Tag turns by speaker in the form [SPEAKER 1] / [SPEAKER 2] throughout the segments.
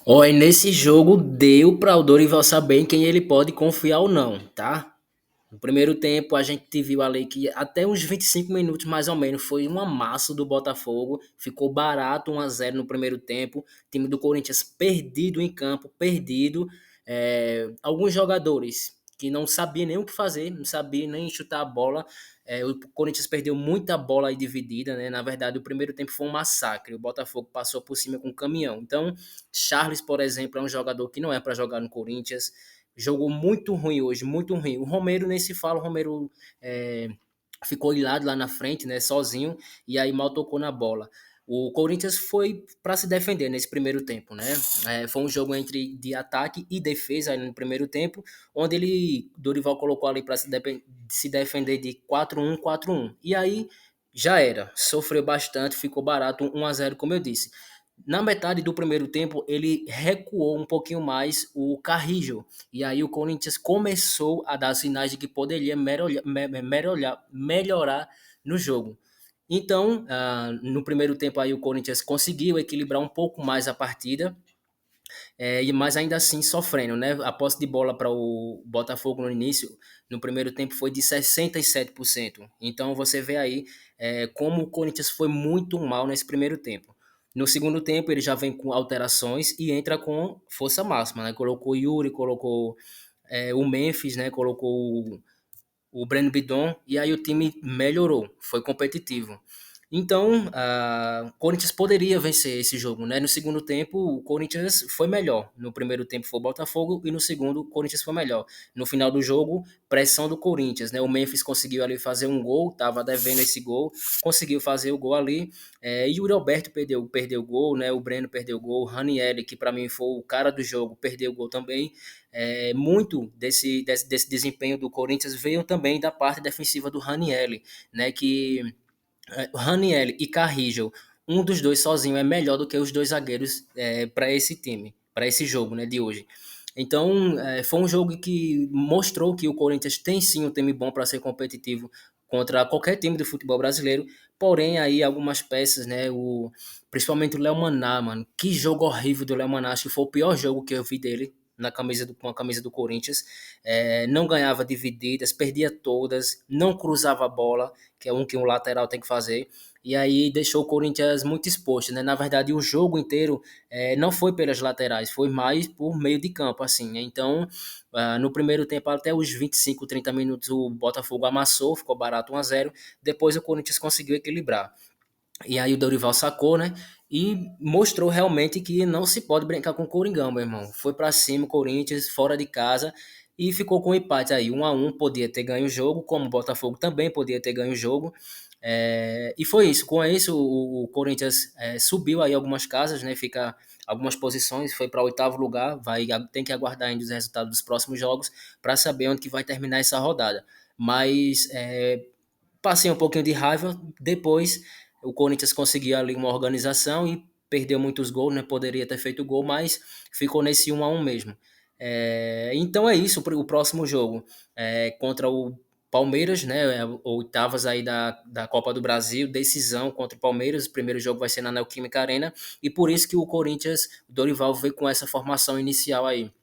[SPEAKER 1] Olha, nesse jogo deu para o Dorival saber em quem ele pode confiar ou não, tá? No primeiro tempo, a gente viu ali que até uns 25 minutos mais ou menos foi um amasso do Botafogo. Ficou barato 1-0 no primeiro tempo. Time do Corinthians perdido em campo, perdido. Alguns jogadores que não sabiam nem o que fazer, não sabiam nem chutar a bola. O Corinthians perdeu muita bola aí dividida, né? Na verdade, o primeiro tempo foi um massacre. O Botafogo passou por cima com um caminhão. Então, Charles, por exemplo, é um jogador que não é para jogar no Corinthians. Jogou muito ruim hoje, muito ruim. O Romero nem se fala, o Romero é, ficou ilhado lá na frente, né, sozinho, e aí mal tocou na bola. O Corinthians foi para se defender nesse primeiro tempo, né? Foi um jogo entre de ataque e defesa aí no primeiro tempo, onde Dorival colocou ali para se defender de 4-1, 4-1. E aí já era, sofreu bastante, ficou barato 1-0, como eu disse. Na metade do primeiro tempo, ele recuou um pouquinho mais o Carrillo. E aí o Corinthians começou a dar sinais de que poderia melhorar no jogo. Então, no primeiro tempo aí o Corinthians conseguiu equilibrar um pouco mais a partida, mas ainda assim sofrendo, né? A posse de bola para o Botafogo no início, no primeiro tempo, foi de 67%. Então você vê aí como o Corinthians foi muito mal nesse primeiro tempo. No segundo tempo, ele já vem com alterações e entra com força máxima, né? Colocou Yuri, colocou o Memphis, né? Colocou o Breno Bidon, e aí o time melhorou, foi competitivo. Então, o Corinthians poderia vencer esse jogo, né? No segundo tempo, o Corinthians foi melhor. No primeiro tempo foi o Botafogo e no segundo o Corinthians foi melhor. No final do jogo, pressão do Corinthians, né? O Memphis conseguiu ali fazer um gol, tava devendo esse gol, conseguiu fazer o gol ali. E o Alberto perdeu o gol, né? O Breno perdeu o gol, o Ranieri, que para mim foi o cara do jogo, perdeu o gol também. Muito desse desempenho do Corinthians veio também da parte defensiva do Ranieri, né? Que Ranieri e Carrillo, um dos dois sozinho é melhor do que os dois zagueiros para esse time, para esse jogo, né, de hoje. Então, foi um jogo que mostrou que o Corinthians tem sim um time bom para ser competitivo contra qualquer time do futebol brasileiro, porém aí algumas peças, né, principalmente o Léo Maná, mano, que jogo horrível do Léo Maná, acho que foi o pior jogo que eu vi dele com a camisa do Corinthians. Não ganhava divididas, perdia todas, não cruzava a bola, que é que um lateral tem que fazer. E aí deixou o Corinthians muito exposto, né? Na verdade, o jogo inteiro não foi pelas laterais, foi mais por meio de campo, assim, né? Então, no primeiro tempo, até os 25, 30 minutos, o Botafogo amassou, ficou barato 1-0. Depois o Corinthians conseguiu equilibrar. E aí o Dorival sacou, né? E mostrou realmente que não se pode brincar com o Coringão, meu irmão. Foi pra cima o Corinthians, fora de casa, e ficou com um empate aí. 1-1, podia ter ganho o jogo, como o Botafogo também podia ter ganho o jogo. E foi isso. Com isso, o Corinthians subiu aí algumas casas, né? Fica algumas posições, foi para oitavo lugar. Tem que aguardar ainda os resultados dos próximos jogos para saber onde que vai terminar essa rodada. Mas passei um pouquinho de raiva. Depois o Corinthians conseguiu ali uma organização e perdeu muitos gols, né? Poderia ter feito gol, mas ficou nesse 1-1 mesmo. Então é isso, o próximo jogo contra o Palmeiras, né? Oitavas aí da Copa do Brasil, decisão contra o Palmeiras. O primeiro jogo vai ser na Neoquímica Arena, e por isso que o Corinthians, o Dorival veio com essa formação inicial aí.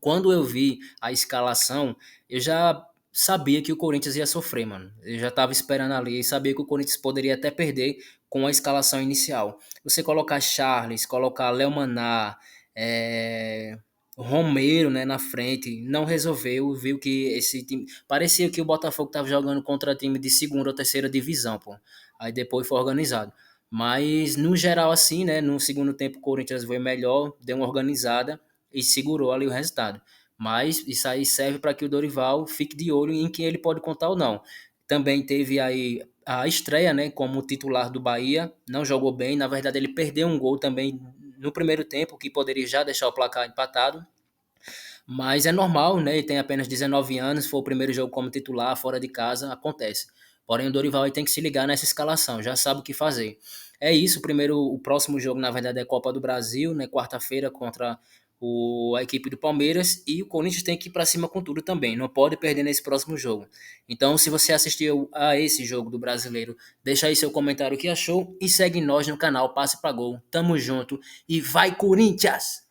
[SPEAKER 1] Quando eu vi a escalação, eu já sabia que o Corinthians ia sofrer, mano. Eu já tava esperando ali e sabia que o Corinthians poderia até perder com a escalação inicial. Você colocar Charles, colocar Léo Maná, Romero, né, na frente, não resolveu. Viu que esse time. Parecia que o Botafogo tava jogando contra time de segunda ou terceira divisão, pô. Aí depois foi organizado. Mas no geral, assim, né? No segundo tempo, o Corinthians foi melhor, deu uma organizada e segurou ali o resultado. Mas isso aí serve para que o Dorival fique de olho em quem ele pode contar ou não. Também teve aí a estreia, né, como titular do Bahia, não jogou bem, na verdade ele perdeu um gol também no primeiro tempo, que poderia já deixar o placar empatado, mas é normal, né, ele tem apenas 19 anos, foi o primeiro jogo como titular, fora de casa, acontece. Porém o Dorival aí tem que se ligar nessa escalação, já sabe o que fazer. É isso, o próximo jogo na verdade é Copa do Brasil, né, quarta-feira contra a equipe do Palmeiras, e o Corinthians tem que ir para cima com tudo também, não pode perder nesse próximo jogo. Então, se você assistiu a esse jogo do Brasileiro, deixa aí seu comentário o que achou e segue nós no canal Passe para Gol. Tamo junto e vai Corinthians!